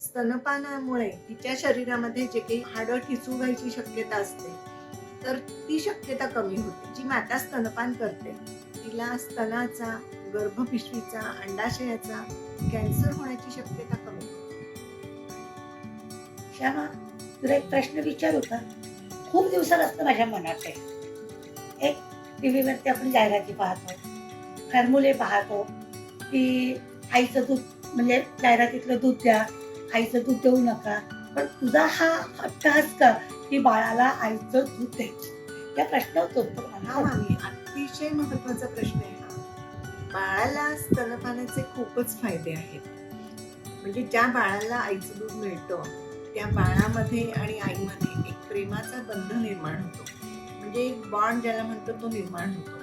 स्तनपानामुळे तिच्या शरीरामध्ये जे काही हाडं ठिसूळ व्हायची शक्यता असते तर ती शक्यता कमी होते. जी माता स्तनपान करते तिला स्तनाचा, गर्भपिशवीचा, अंडाशयाचा कॅन्सर होण्याची शक्यता कमी होते. श्यामा, तुला एक प्रश्न विचारू का? खूप दिवसापासून माझ्या मनात आहे. एक टीव्हीवरती आपण जाहिराती पाहतो, फॉर्म्युले पाहतो, की आईचं दूध म्हणजे जाहिरातीतलं दूध द्या, आईचं दूध देऊ नका. पण तुझा हा हट्टच का की बाळाला आईचं दूध द्यायचं? या प्रश्नावर उत्तर मला हा आवडेल. मामी, अतिशय महत्वाचा प्रश्न आहे हा. बाळाला स्तनपानाचे खूपच फायदे आहेत. म्हणजे ज्या बाळाला आईचं दूध मिळतं त्या बाळामध्ये आणि आईमध्ये एक प्रेमाचा बंध निर्माण होतो. म्हणजे एक बॉन्ड ज्याला म्हणतो तो निर्माण होतो.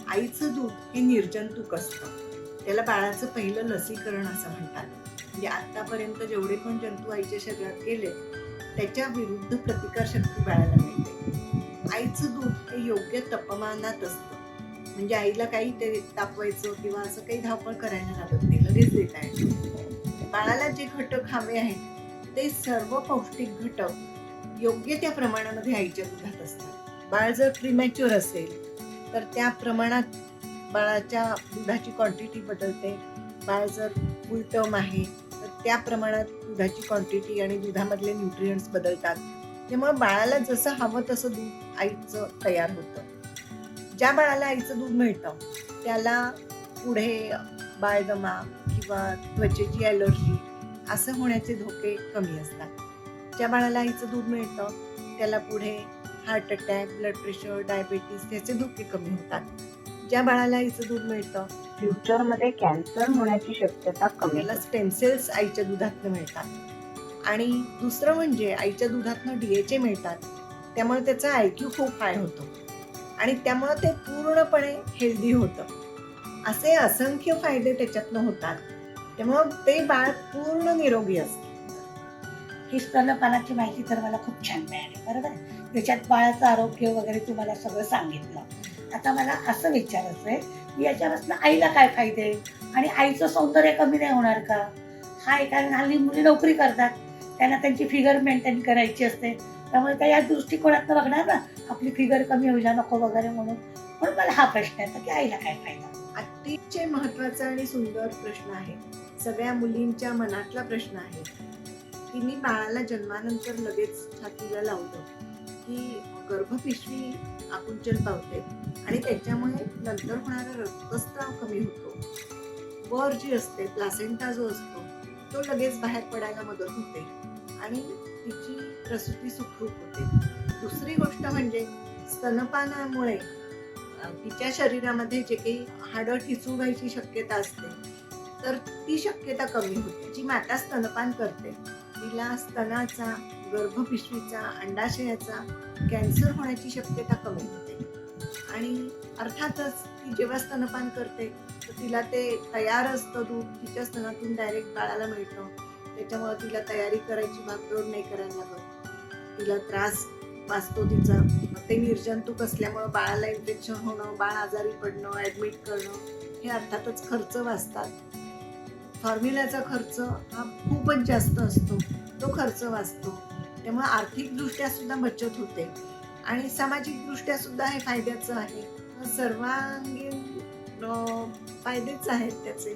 आईचं दूध हे निर्जंतुक असतं. त्याला बाळाचं पहिलं लसीकरण असं म्हणतात. म्हणजे आतापर्यंत जेवढे पण जंतू आईच्या शरीरात गेले त्याच्या विरुद्ध प्रतिकारशक्ती बाळाला मिळते. आईचं दूध हे योग्य तापमानात असतं. म्हणजे आईला काही ते तापवायचं किंवा असं काही धावपळ करायला लागत नाही, लगेच देता येतं. बाळाला जे घटक हवे आहेत ते सर्व पौष्टिक घटक योग्य त्या प्रमाणामध्ये आईच्या दुधात असतात. बाळ जर प्रीमॅच्युअर असेल तर त्या प्रमाणात बाळाच्या दुधाची क्वांटिटी बदलते. बाळ जर फुल टर्म आहे तर त्या प्रमाणात दुधाची क्वांटिटी आणि दुधामधले न्यूट्रिएंट्स बदलतात. त्यामुळे बाळाला जसं हवं तसं दूध आईचं तयार होतं. ज्या बाळाला आईचं दूध मिळतं त्याला पुढे बाळदमा किंवा त्वचेची ॲलर्जी असं होण्याचे धोके कमी असतात. ज्या बाळाला आईचं दूध मिळतं त्याला पुढे heart attack, blood pressure, diabetes याचे धोके कमी होतात. ज्या बाळाला आईचं दूध मिळतं फ्युचरमध्ये कॅन्सर होण्याची शक्यता कमी त्याला स्टेम सेल्स आईच्या दुधातनं मिळतात. आणि दुसरं म्हणजे आईच्या दुधातनं DHA मिळतात. त्यामुळे त्याचा IQ खूप हाय होतो आणि त्यामुळे ते पूर्णपणे हेल्दी होतं. असे असंख्य फायदे त्याच्यातनं होतात. त्यामुळं ते बाळ पूर्ण निरोगी असतं. ही स्तनपानाची माहिती तर मला खूप छान मिळाली, बरोबर आहे. त्याच्यात बाळाचं आरोग्य वगैरे तुम्हाला सगळं सांगितलं. आता मला असं विचारायचं आहे की याच्यापासून आईला काय फायदे आणि आईचं सौंदर्य कमी नाही होणार का? हा एक, कारण हल्ली मुली नोकरी करतात, त्यांना त्यांची फिगर मेंटेन करायची असते, त्यामुळे त्या या दृष्टिकोनातनं बघणार ना, आपली फिगर कमी होऊ नको वगैरे म्हणून. म्हणून मला हा प्रश्न येतो की आईला काय फायदा? अतिशय महत्वाचा आणि सुंदर प्रश्न आहे. सगळ्या मुलींच्या मनातला प्रश्न आहे. तिने बाळाला जन्मानंतर लगेच छातीला लावलं की गर्भपिशवी आकुंचन पावते आणि त्याच्यामुळे नंतर होणारा रक्तस्राव कमी होतो. वर जी असते प्लासेंटा जो असतो तो लगेच बाहेर पडायला मदत होते आणि तिची प्रसूती सुखरूप होते. दुसरी गोष्ट म्हणजे स्तनपानामुळे तिच्या शरीरामध्ये जे काही हाडं ठिसूळ व्हायची शक्यता असते तर ती शक्यता कमी होते. जी माता स्तनपान करते तिला स्तनाचा, गर्भपिशवीचा, अंडाशयाचा कॅन्सर होण्याची शक्यता कमी होते. आणि अर्थातच ती जेव्हा स्तनपान करते तर तिला ते तयार असतं दूध तिच्या स्तनातून डायरेक्ट बाळाला मिळतं. त्याच्यामुळे तिला तयारी करायची भागदौड नाही करायला लागत. तिला त्रास वाचतो तिचा. ते निर्जंतुक असल्यामुळं बाळाला इन्फेक्शन होणं, बाळ आजारी पडणं, ॲडमिट करणं हे अर्थातच खर्च वाचतात. फॉर्म्युल्याचा खर्च हा खूपच जास्त असतो, तो खर्च वाचतो. त्यामुळे आर्थिकदृष्ट्या सुद्धा बचत होते आणि सामाजिकदृष्ट्या सुद्धा हे फायद्याचं आहे. सर्वांगीण फायदेच आहेत त्याचे.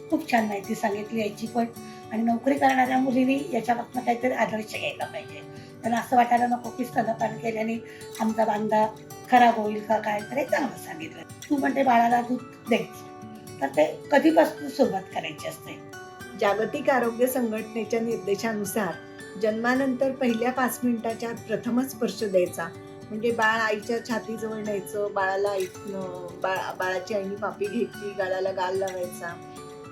खूप छान माहिती सांगितली याची पण. आणि नोकरी करणाऱ्या मुलींनी याच्यापासून काहीतरी आदर्श घ्यायला पाहिजे. त्यांना असं वाटायला नको की स्तनपान केल्याने आमचा बांधा खराब होईल का काय, तर हे चांगलं सांगितलं. तू म्हणते बाळाला दूध द्यायचं, तर ते कधीपासून सुरुवात करायची असते? जागतिक आरोग्य संघटनेच्या निर्देशानुसार जन्मानंतर पहिल्या 5 मिनिटाच्या आत प्रथमच स्पर्श द्यायचा. म्हणजे बाळ आईच्या छातीजवळ न्यायचं, बाळाला ऐकणं, बाळाची आईने पापी घ्यायची, गालाला गाल लावायचा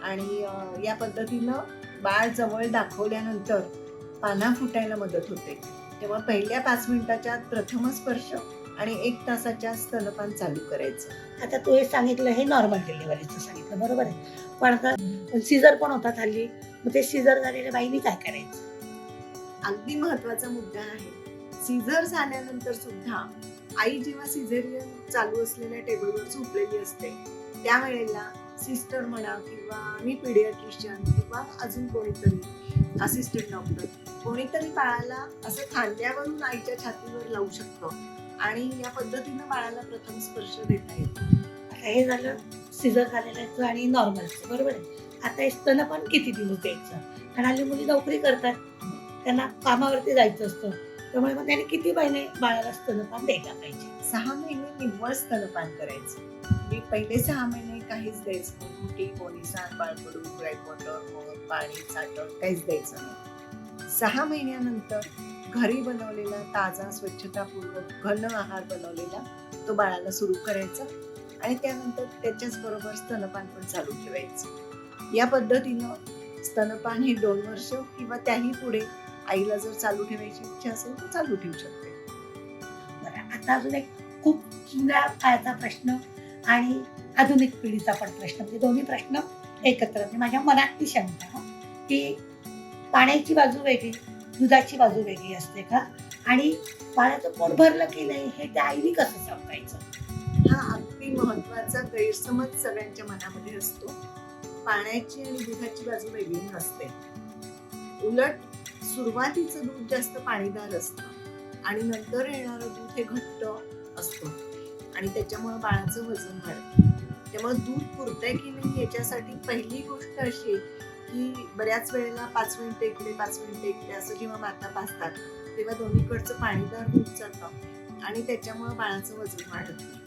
आणि या पद्धतीनं बाळ जवळ दाखवल्यानंतर पान्हा फुटायला मदत होते. तेव्हा पहिल्या 5 मिनिटाच्या आत प्रथम स्पर्श आणि 1 तासाच्या स्तनपान चालू करायचं. आता तू हे सांगितलं, हे नॉर्मल डिलिव्हरीचं सांगितलं, बरोबर आहे. पण आता सीझर पण होतात हल्ली, मग ते सीझर झालेल्या बाईनी काय करायचं? अगदी महत्वाचा मुद्दा आहे. सीझर झाल्यानंतर सुद्धा आई जेव्हा सिझेरियन चालू असलेल्या टेबलवर झोपलेली असते त्यावेळेला सिस्टर म्हणा किंवा मी पीडियाट्रिशियन किंवा अजून कोणीतरी असिस्टंट डॉक्टर कोणीतरी बाळाला असं खांद्यावरून आईच्या छातीवर लावू शकतं आणि या पद्धतीनं बाळाला प्रथम स्पर्श देता येतो. आता हे झालं सिझर झालेल्याचं आणि नॉर्मलचं, बरोबर आहे. आता हे स्तनपान किती दिवस द्यायचं? कारण हल्ली मुली नोकरी करतात, त्यांना कामावरती जायचं असतं, त्यामुळे मग त्यांनी किती महिने बाळाला स्तनपान द्यायला पाहिजे? 6 महिने निव्वळ स्तनपान करायचं. मी पहिले 6 महिने काहीच द्यायचं नाही. गुटी, पोलिसान, बाळकडू, ग्राईप वॉटर, मध, पाणी, चाटण काहीच द्यायचं नाही. 6 महिन्यानंतर घरी बनवलेला ताजा स्वच्छतापूर्वक घन आहार बनवलेला तो बाळाला सुरू करायचा आणि त्यानंतर त्याच्याच बरोबर स्तनपान पण चालू ठेवायचं. या पद्धतीनं स्तनपान हे 2 वर्ष किंवा त्याही पुढे आईला जर चालू ठेवायची इच्छा असेल तर चालू ठेवू शकते. बरं, आता अजून एक खूप जुन्या काळाचा प्रश्न आणि आधुनिक पिढीचा पण प्रश्न, म्हणजे दोन्ही प्रश्न एकत्र. म्हणजे माझ्या मनात ती शंका की पाण्याची बाजू वेगळी, दुधाची बाजू वेगळी असते का? आणि बाळाचं पोट भरलं की नाही हे त्या आईने कसं समजायचं? हा अगदी महत्वाचा गैरसमज सगळ्यांच्या मनामध्ये असतो. पाण्याची आणि दुधाची बाजू वेगळी नसते. उलट सुरुवातीचं दूध जास्त पाणीदार असतं आणि नंतर येणारं दूध हे घट्ट असतं आणि त्याच्यामुळे बाळाचं वजन वाढतं. त्यामुळे दूध पुरतंय की नाही याच्यासाठी पहिली गोष्ट अशी की बऱ्याच वेळेला 5 मिनिटं इकडे 5 मिनिटं इकडे असं जेव्हा माता पाजतात तेव्हा दोन्हीकडचं पाणीदार दूध जातं आणि त्याच्यामुळे बाळाचं वजन वाढत नाही.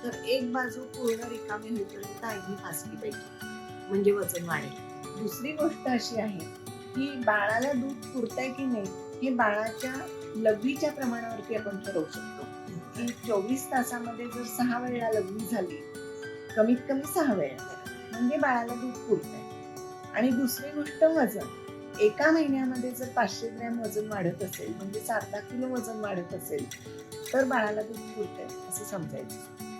तर एक बाजू पूर्ण रिकामी होईपर्यंत आईने पाजली पाहिजे म्हणजे वजन वाढेल. दुसरी गोष्ट अशी आहे की बाळाला दूध पुरतंय की नाही हे बाळाच्या लघवीच्या प्रमाणावरती आपण ठरवू शकतो. की 24 तासामध्ये जर 6 वेळा लघवी झाली, कमीत कमी 6 वेळा, म्हणजे बाळाला दूध पुरतंय. आणि दुसरी गोष्ट वजन. एका महिन्यामध्ये जर 500 ग्रॅम वजन वाढत असेल म्हणजे अर्धा किलो वजन वाढत असेल तर बाळाला दूध पुरतंय असं समजायचं.